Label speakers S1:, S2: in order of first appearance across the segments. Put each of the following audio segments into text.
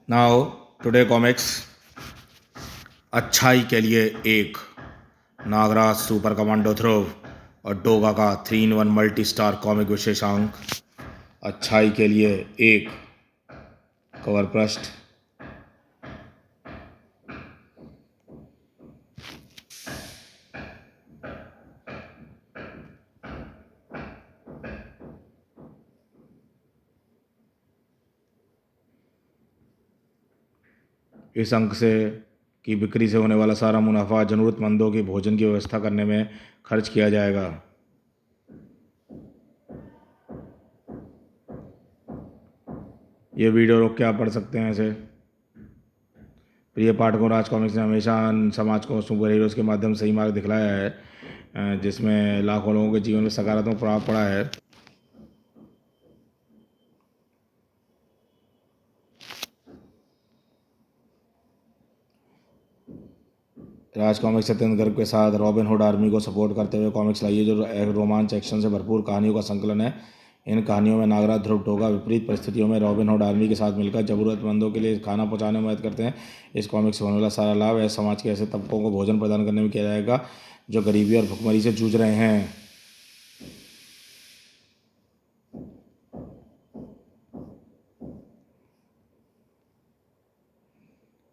S1: Now today comics अच्छाई के लिए एक नागराज सुपर कमांडो ध्रुव और डोगा का 3-in-1 मल्टी स्टार कॉमिक विशेषांक अच्छाई के लिए एक कवर पृष्ठ। इस अंक से की बिक्री से होने वाला सारा मुनाफा जरूरतमंदों के भोजन की व्यवस्था करने में खर्च किया जाएगा। ये वीडियो रोक के आप पढ़ सकते हैं इसे। प्रिय पाठकों, राज कॉमिक्स ने हमेशा समाज को सुपर हीरोज़ के माध्यम से ही मार्ग दिखलाया है, जिसमें लाखों लोगों के जीवन में सकारात्मक प्रभाव पड़ा है। राज कॉमिक्स सत्येंद्र गर्ग के साथ रॉबिन हुड आर्मी को सपोर्ट करते हुए कॉमिक्स लाइए, जो रोमांच एक्शन से भरपूर कहानियों का संकलन है। इन कहानियों में नागराज ध्रुव डोगा विपरीत परिस्थितियों में रॉबिन हुड आर्मी के साथ मिलकर जरूरतमंदों के लिए खाना पहुंचाने में मदद करते हैं। इस कॉमिक से होने वाला सारा लाभ ऐसे समाज के ऐसे तबकों को भोजन प्रदान करने में किया जाएगा जो गरीबी और भुखमरी से जूझ रहे हैं।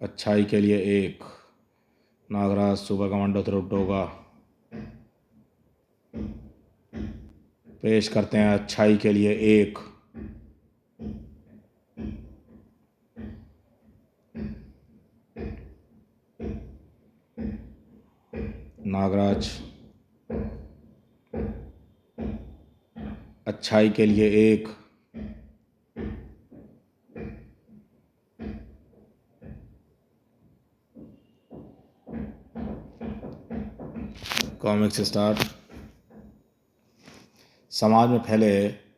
S1: अच्छाई के लिए एक नागराज सुपर कमांडो ध्रुव डोगा पेश करते हैं अच्छाई के लिए एक नागराज अच्छाई के लिए एक कॉमिक्स स्टार्ट। समाज में फैले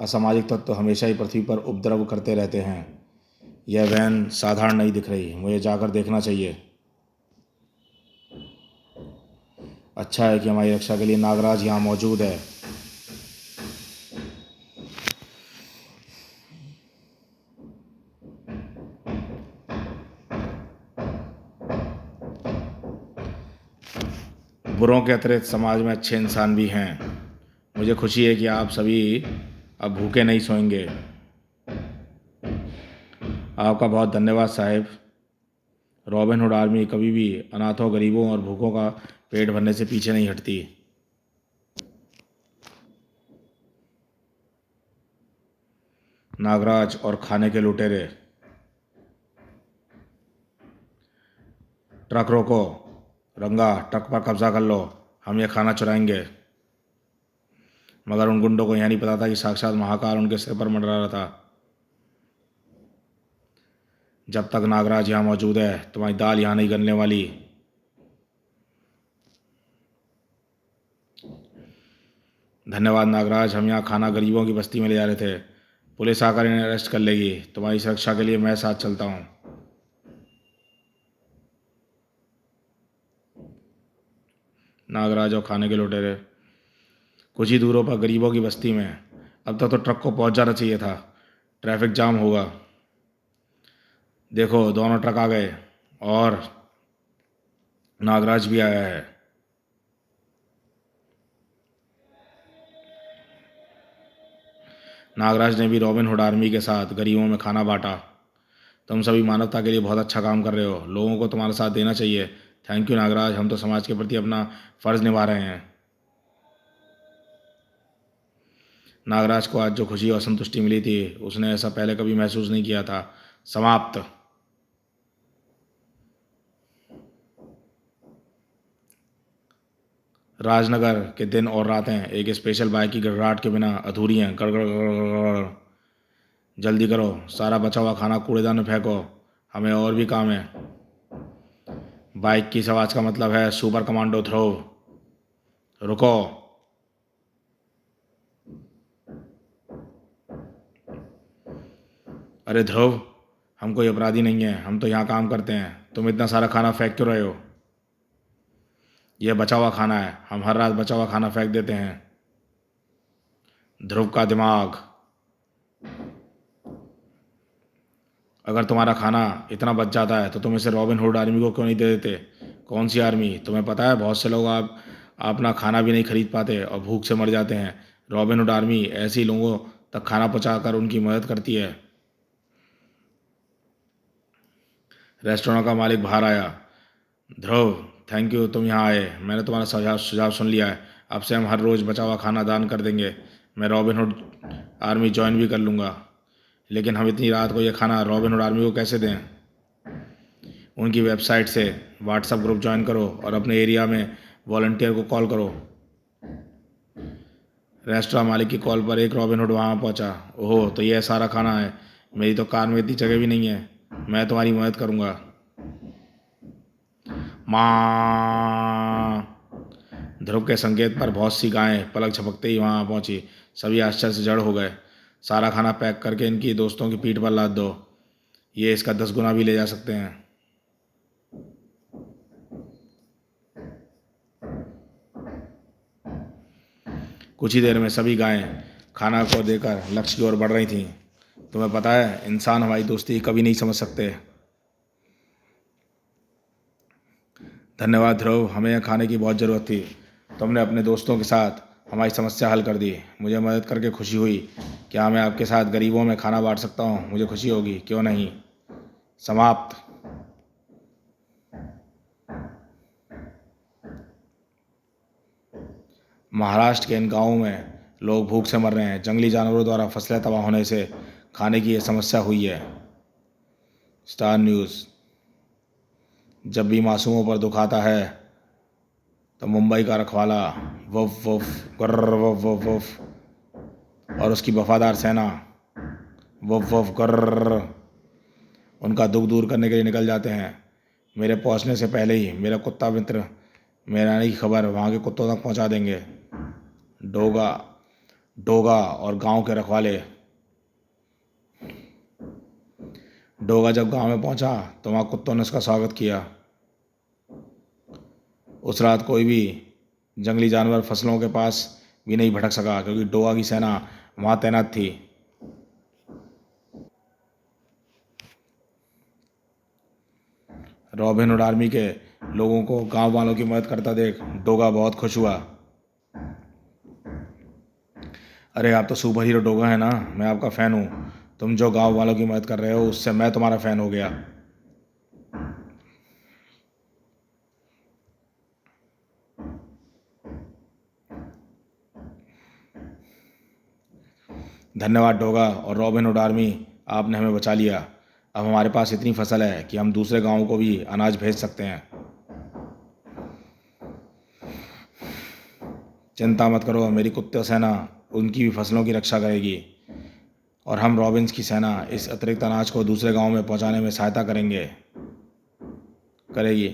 S1: असामाजिक तत्व तो हमेशा ही पृथ्वी पर उपद्रव करते रहते हैं। यह वैन साधारण नहीं दिख रही, मुझे जाकर देखना चाहिए। अच्छा है कि हमारी रक्षा के लिए नागराज यहाँ मौजूद है। बुरों के अतिरिक्त समाज में अच्छे इंसान भी हैं। मुझे खुशी है कि आप सभी अब भूखे नहीं सोएंगे। आपका बहुत धन्यवाद साहिब। रॉबिन हुड आर्मी कभी भी अनाथों, गरीबों और भूखों का पेट भरने से पीछे नहीं हटती। नागराज और खाने के लुटेरे। ट्रक रोको। रंगा, ट्रक पर कब्जा कर लो, हम ये खाना चुराएंगे। मगर उन गुंडों को यह नहीं पता था कि साक्षात महाकाल उनके सिर पर मंडरा रहा था। जब तक नागराज यहाँ मौजूद है तुम्हारी दाल यहाँ नहीं गलने वाली। धन्यवाद नागराज, हम यहाँ खाना गरीबों की बस्ती में ले जा रहे थे। पुलिस आकर इन्हें अरेस्ट कर लेगी। तुम्हारी सुरक्षा के लिए मैं साथ चलता हूँ। नागराज और खाने के लुटेरे। कुछ ही दूरों पर गरीबों की बस्ती में। अब तक तो ट्रक को पहुंच जाना चाहिए था, ट्रैफिक जाम होगा। देखो दोनों ट्रक आ गए और नागराज भी आया है। नागराज ने भी रॉबिन हुड आर्मी के साथ गरीबों में खाना बांटा। तुम सभी मानवता के लिए बहुत अच्छा काम कर रहे हो, लोगों को तुम्हारा साथ देना चाहिए। थैंक यू नागराज, हम तो समाज के प्रति अपना फर्ज निभा रहे हैं। नागराज को आज जो खुशी और संतुष्टि मिली थी उसने ऐसा पहले कभी महसूस नहीं किया था। समाप्त। राजनगर के दिन और रातें एक स्पेशल बाइक की गड़गड़ाहट के बिना अधूरी हैं। गड़गड़ गड़गड़। जल्दी करो, सारा बचा हुआ खाना कूड़ेदान में फेंको, हमें और भी काम है। बाइक की इस आवाज़ का मतलब है सुपर कमांडो ध्रुव। रुको। अरे ध्रुव, हम कोई अपराधी नहीं है, हम तो यहाँ काम करते हैं। तुम इतना सारा खाना फेंक क्यों रहे हो? यह बचा हुआ खाना है, हम हर रात बचा हुआ खाना फेंक देते हैं। ध्रुव का दिमाग। अगर तुम्हारा खाना इतना बच जाता है तो तुम इसे रॉबिन हुड आर्मी को क्यों नहीं दे देते? कौन सी आर्मी? तुम्हें पता है बहुत से लोग आप अपना खाना भी नहीं खरीद पाते और भूख से मर जाते हैं। रॉबिन हुड आर्मी ऐसे ही लोगों तक खाना पहुंचाकर उनकी मदद करती है। रेस्टोरेंट का मालिक बाहर आया। ध्रुव, थैंक यू तुम यहाँ आए। मैंने तुम्हारा सुझाव सुझाव सुन लिया है। अब से हम हर रोज़ बचा हुआ खाना दान कर देंगे। मैं रॉबिन हुड आर्मी ज्वाइन भी कर लूँगा। लेकिन हम इतनी रात को ये खाना रॉबिन हुड आर्मी को कैसे दें? उनकी वेबसाइट से व्हाट्सएप ग्रुप ज्वाइन करो और अपने एरिया में वॉलंटियर को कॉल करो। रेस्टोरेंट मालिक की कॉल पर एक रॉबिन हुड वहाँ पहुँचा। ओह, तो यह सारा खाना है। मेरी तो कार में इतनी जगह भी नहीं है। मैं तुम्हारी मदद करूँगा। माँ। ध्रुव के संकेत पर बहुत सी गायें पलक झपकते ही वहाँ पहुँची। सभी आश्चर्य से जड़ हो गए। सारा खाना पैक करके इनकी दोस्तों की पीठ पर लाद दो। ये इसका 10 गुना भी ले जा सकते हैं। कुछ ही देर में सभी गायें खाना को देकर लक्ष्य की ओर बढ़ रही थीं। तुम्हें पता है, इंसान हमारी दोस्ती कभी नहीं समझ सकते। धन्यवाद ध्रुव, हमें यह खाने की बहुत ज़रूरत थी। तुमने अपने दोस्तों के साथ हमारी समस्या हल कर दी। मुझे मदद करके खुशी हुई। क्या मैं आपके साथ गरीबों में खाना बांट सकता हूँ? मुझे खुशी होगी, क्यों नहीं। समाप्त। महाराष्ट्र के इन गांवों में लोग भूख से मर रहे हैं। जंगली जानवरों द्वारा फसलें तबाह होने से खाने की ये समस्या हुई है। Star news. जब भी मासूमों पर दुख आता है तो मुंबई का रखवाला वफ वफ गर्र वफ वफ वफ और उसकी वफादार सेना वफ वफ गर्र उनका दुख दूर करने के लिए निकल जाते हैं। मेरे पहुंचने से पहले ही मेरा कुत्ता मित्र मेरे आने की खबर वहाँ के कुत्तों तक पहुँचा देंगे। डोगा डोगा और गांव के रखवाले। डोगा जब गांव में पहुंचा तो वहाँ कुत्तों ने उसका स्वागत किया। उस रात कोई भी जंगली जानवर फसलों के पास भी नहीं भटक सका, क्योंकि डोगा की सेना वहाँ तैनात थी। रॉबिन हुड आर्मी के लोगों को गांव वालों की मदद करता देख डोगा बहुत खुश हुआ। अरे, आप तो सुपर हीरो डोगा है ना, मैं आपका फ़ैन हूँ। तुम जो गांव वालों की मदद कर रहे हो उससे मैं तुम्हारा फ़ैन हो गया। धन्यवाद डोगा और रॉबिन हुड आर्मी, आपने हमें बचा लिया। अब हमारे पास इतनी फसल है कि हम दूसरे गांवों को भी अनाज भेज सकते हैं। चिंता मत करो, मेरी कुत्ते सेना उनकी भी फसलों की रक्षा करेगी और हम रॉबिन्स की सेना इस अतिरिक्त अनाज को दूसरे गांव में पहुंचाने में सहायता करेगी।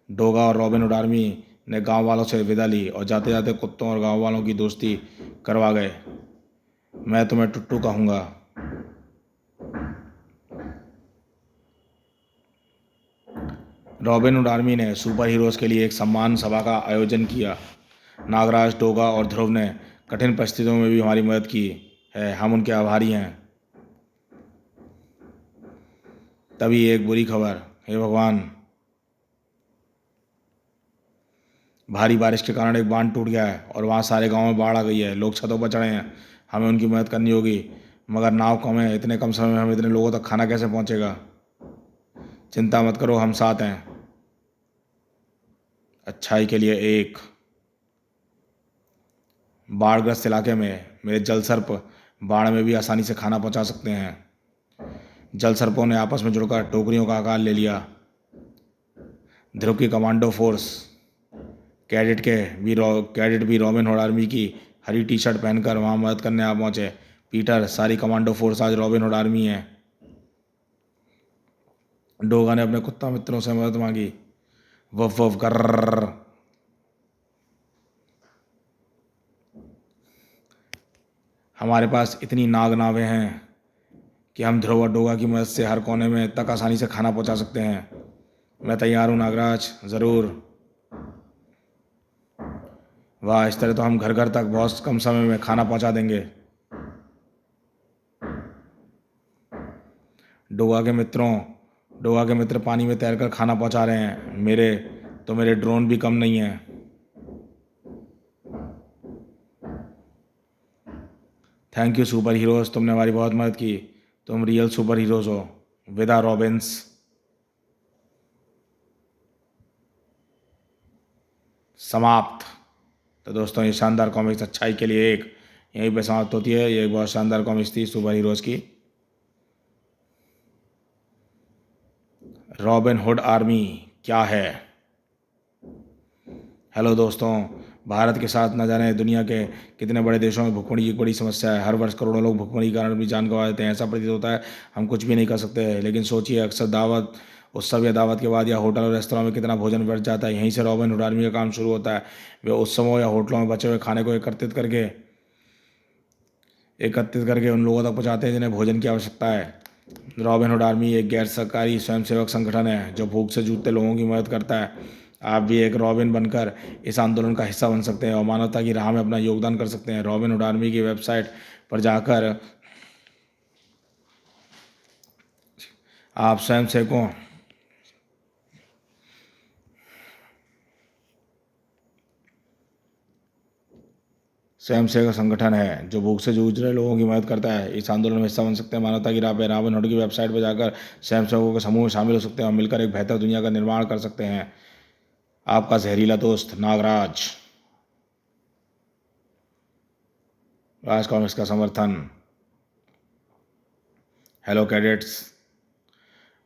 S1: डोगा और रॉबिन हुड आर्मी ने गांव वालों से विदा ली और जाते जाते कुत्तों और गांव वालों की दोस्ती करवा गए। मैं तुम्हें टुट्टू कहूँगा। रॉबिन हुड आर्मी ने सुपर हीरोज़ के लिए एक सम्मान सभा का आयोजन किया। नागराज, डोगा और ध्रुव ने कठिन परिस्थितियों में भी हमारी मदद की है। हम उनके आभारी हैं। तभी एक बुरी खबर। हे भगवान, भारी बारिश के कारण एक बांध टूट गया है और वहाँ सारे गांव में बाढ़ आ गई है। लोग छतों पर चढ़े हैं। हमें उनकी मदद करनी होगी, मगर नाव कम है। इतने कम समय में हम इतने लोगों तक खाना कैसे पहुँचेगा? चिंता मत करो, हम साथ हैं। अच्छाई के लिए एक। बाढ़ग्रस्त इलाके में मेरे जल सर्प बाढ़ में भी आसानी से खाना पहुंचा सकते हैं। जल सर्पों ने आपस में जुड़कर टोकरियों का आकार ले लिया। ध्रुव की कमांडो फोर्स कैडेट भी रॉबिन हुड आर्मी की हरी टी शर्ट पहनकर वहां मदद करने आ पहुंचे। पीटर, सारी कमांडो फोर्स आज रॉबिन हुड आर्मी है। डोगा ने अपने कुत्ता मित्रों से मदद मांगी। वफ वफ गर्र। हमारे पास इतनी नाग नावें हैं कि हम ध्रुव और डोगा की मदद से हर कोने में तक आसानी से खाना पहुंचा सकते हैं। मैं तैयार हूँ नागराज, ज़रूर। वाह, इस तरह तो हम घर घर तक बहुत कम समय में खाना पहुंचा देंगे। डोगा के मित्र पानी में तैरकर खाना पहुंचा रहे हैं। मेरे ड्रोन भी कम नहीं है। थैंक यू सुपर हीरोज, तुमने हमारी बहुत मदद की। तुम रियल सुपर हीरोज हो। विदा रॉबिन्स। समाप्त। तो दोस्तों, ये शानदार कॉमिक्स अच्छाई के लिए एक यहीं पे समाप्त होती है। ये एक बहुत शानदार कॉमिक्स थी सुपर हीरोज़ की। रॉबिन हुड आर्मी क्या है? हेलो दोस्तों, भारत के साथ न जाने दुनिया के कितने बड़े देशों में भुखमरी एक बड़ी समस्या है। हर वर्ष करोड़ों लोग भुखमरी के कारण अपनी जान गंवा देते हैं। ऐसा प्रतीत होता है हम कुछ भी नहीं कर सकते। लेकिन सोचिए, अक्सर दावत उत्सव या दावत के बाद या होटल और रेस्तरां में कितना भोजन व्यर्थ जाता है। यहीं से रॉबिन हुड आर्मी का काम शुरू होता है। वे उत्सवों या होटलों में बचे हुए खाने को एकत्रित करके उन लोगों तक पहुंचाते हैं जिन्हें भोजन की आवश्यकता है। रॉबिन हुड आर्मी एक गैर सरकारी स्वयंसेवक संगठन है जो भूख से जूझते लोगों की मदद करता है। आप भी एक रॉबिन बनकर इस आंदोलन का हिस्सा बन सकते हैं और मानवता की राह में अपना योगदान कर सकते हैं। रॉबिन हुड आर्मी की वेबसाइट पर जाकर आप स्वयंसेवक संगठन है जो भूख से जूझ रहे लोगों की मदद करता है। इस आंदोलन में हिस्सा बन सकते हैं। मानवता की राह पे रॉबिन हुड की वेबसाइट पर जाकर स्वयंसेवकों के समूह में शामिल हो सकते हैं और मिलकर एक बेहतर दुनिया का निर्माण कर सकते हैं। आपका जहरीला दोस्त नागराज। राज कॉमिक्स का समर्थन। Hello cadets.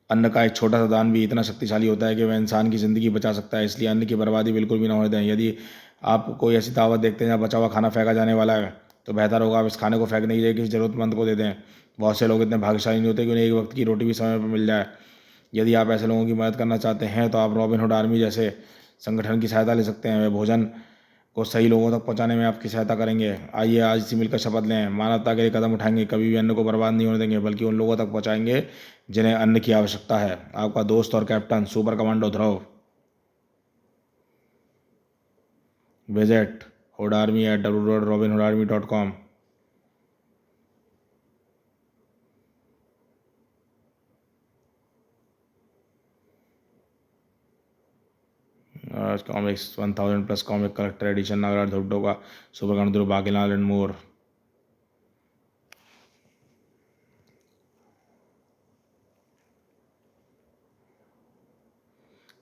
S1: अन्न का एक छोटा सा दान भी इतना शक्तिशाली होता है कि वह इंसान की ज़िंदगी बचा सकता है। इसलिए अन्न की बर्बादी बिल्कुल भी ना होने दें। यदि आप कोई ऐसी दावत देखते हैं जहाँ बचा हुआ खाना फेंका जाने वाला है, तो बेहतर होगा आप इस खाने को फेंकने की जगह किसी ज़रूरतमंद को दे दें। बहुत से लोग इतने भाग्यशाली नहीं होते कि उन्हें एक वक्त की रोटी भी समय पर मिल जाए। यदि आप ऐसे लोगों की मदद करना चाहते हैं तो आप रॉबिन हुड आर्मी जैसे संगठन की सहायता ले सकते हैं। वे भोजन को सही लोगों तक पहुंचाने में आपकी सहायता करेंगे। आइए आज इसी मिलकर शपथ लें, मानवता के लिए कदम उठाएंगे, कभी भी अन्न को बर्बाद नहीं होने देंगे, बल्कि उन लोगों तक पहुंचाएंगे जिन्हें अन्न की आवश्यकता है। आपका दोस्त और captain super commando Dhruv. Visit hudarmy@www.robinhoodarmy.com। Comics 1000+ comic collector edition Nagraj धुड्डो का सुपर कमांडो बागीलाल एंड मोर।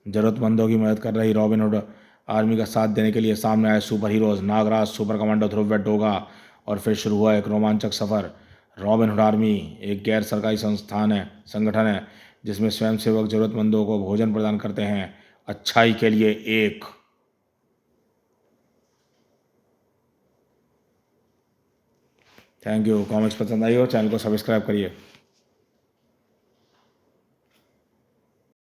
S1: जरूरतमंदों की मदद कर रही रॉबिन हुड आर्मी का साथ देने के लिए सामने आए super heroes Nagraj, super commando Dhruv Doga. और फिर शुरू हुआ एक रोमांचक सफ़र। रॉबिन हुड आर्मी एक गैर सरकारी संगठन है जिसमें स्वयंसेवक जरूरतमंदों को भोजन प्रदान करते हैं। अच्छाई के लिए एक। Thank you. कॉमिक्स पसंद आई हो, चैनल को सब्सक्राइब करिए।